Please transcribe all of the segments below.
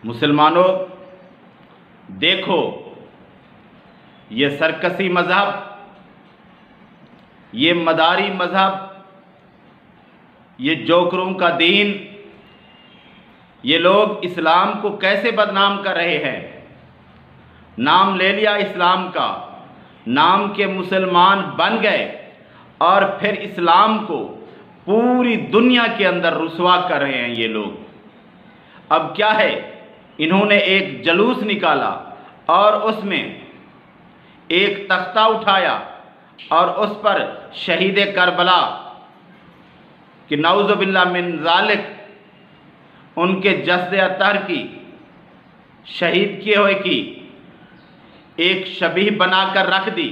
मुसलमानों, देखो ये सरकसी मज़हब, ये मदारी मज़हब, ये जोकरों का दीन, ये लोग इस्लाम को कैसे बदनाम कर रहे हैं। नाम ले लिया इस्लाम का, नाम के मुसलमान बन गए और फिर इस्लाम को पूरी दुनिया के अंदर रुसवा कर रहे हैं ये लोग। अब क्या है, इन्होंने एक जलूस निकाला और उसमें एक तख्ता उठाया और उस पर शहीद करबला कि नऊज़ुबिल्लाह मिन ज़ालिक, उनके जस्द अतहर की, शहीद किए हुए की एक शबीह बनाकर रख दी,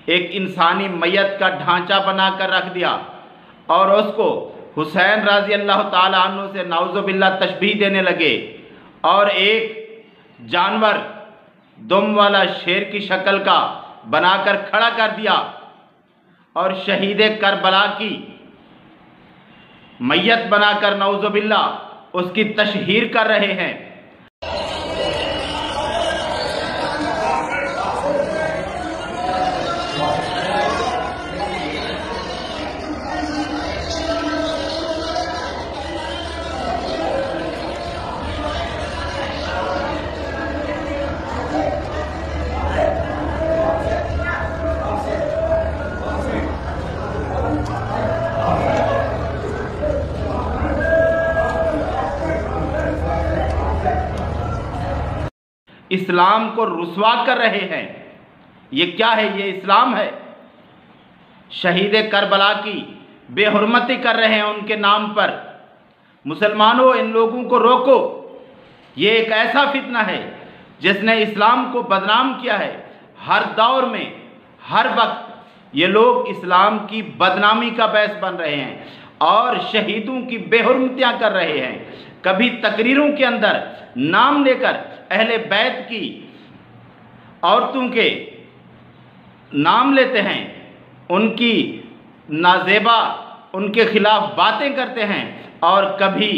एक इंसानी मैयत का ढांचा बनाकर रख दिया और उसको हुसैन रज़ी अल्लाह ताला अन्हु से नऊज़ुबिल्लाह तशबीह देने लगे और एक जानवर दुम वाला शेर की शक्ल का बनाकर खड़ा कर दिया और शहीद करबला की मैयत बनाकर नऊज़ुबिल्लाह उसकी तशहीर कर रहे हैं। इस्लाम को रुसवा कर रहे हैं। ये क्या है? ये इस्लाम है। शहीद करबला की बेहुरमती कर रहे हैं उनके नाम पर। मुसलमानों, इन लोगों को रोको। ये एक ऐसा फितना है जिसने इस्लाम को बदनाम किया है। हर दौर में, हर वक्त ये लोग इस्लाम की बदनामी का बायस बन रहे हैं और शहीदों की बेहुरमतियाँ कर रहे हैं। कभी तकरीरों के अंदर नाम लेकर अहले बैत की औरतों के नाम लेते हैं, उनकी नाजेबा, उनके खिलाफ बातें करते हैं और कभी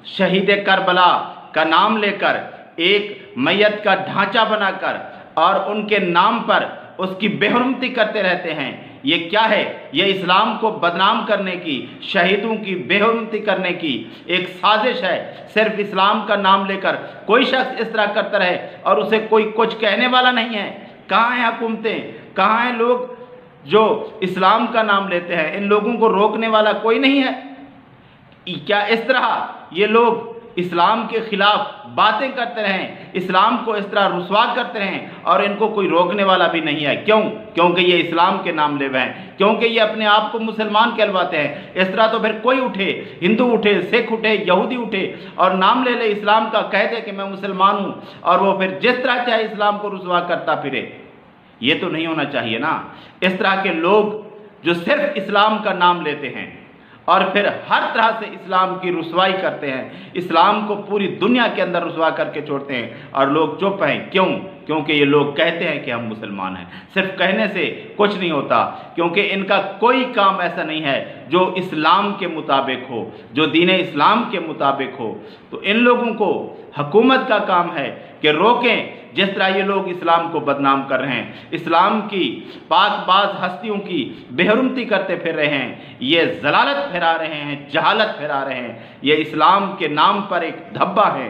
शहीद करबला का नाम लेकर एक मैयत का ढांचा बनाकर और उनके नाम पर उसकी बेहुरमती करते रहते हैं। ये क्या है? ये इस्लाम को बदनाम करने की, शहीदों की बेहुरमती करने की एक साजिश है। सिर्फ इस्लाम का नाम लेकर कोई शख्स इस तरह करता रहे और उसे कोई कुछ कहने वाला नहीं है। कहाँ हैं हुकूमतें? कहाँ हैं लोग जो इस्लाम का नाम लेते हैं? इन लोगों को रोकने वाला कोई नहीं है। क्या इस तरह ये लोग इस्लाम के खिलाफ बातें करते रहें, इस्लाम को इस तरह रुसवा करते रहें और इनको कोई रोकने वाला भी नहीं है? क्यों? क्योंकि ये इस्लाम के नाम ले हुए हैं, क्योंकि ये अपने आप को मुसलमान कहलवाते हैं। इस तरह तो फिर कोई उठे, हिंदू उठे, सिख उठे, यहूदी उठे और नाम ले ले इस्लाम का, कह दे कि मैं मुसलमान हूँ और वो फिर जिस तरह चाहे इस्लाम को रुसवा करता फिरे। ये तो नहीं होना चाहिए ना। इस तरह के लोग जो सिर्फ इस्लाम का नाम लेते हैं और फिर हर तरह से इस्लाम की रुसवाई करते हैं, इस्लाम को पूरी दुनिया के अंदर रुसवा करके छोड़ते हैं और लोग चुप हैं। क्यों? क्योंकि ये लोग कहते हैं कि हम मुसलमान हैं। सिर्फ कहने से कुछ नहीं होता, क्योंकि इनका कोई काम ऐसा नहीं है जो इस्लाम के मुताबिक हो, जो दीन इस्लाम के मुताबिक हो। तो इन लोगों को हुकूमत का काम है कि रोकें जिस तरह ये लोग इस्लाम को बदनाम कर रहे हैं, इस्लाम की पाकबाज हस्तियों की बेहुरमती करते फिर रहे हैं, ये जलालत फैला रहे हैं, जहालत फैला रहे हैं। ये इस्लाम के नाम पर एक धब्बा है।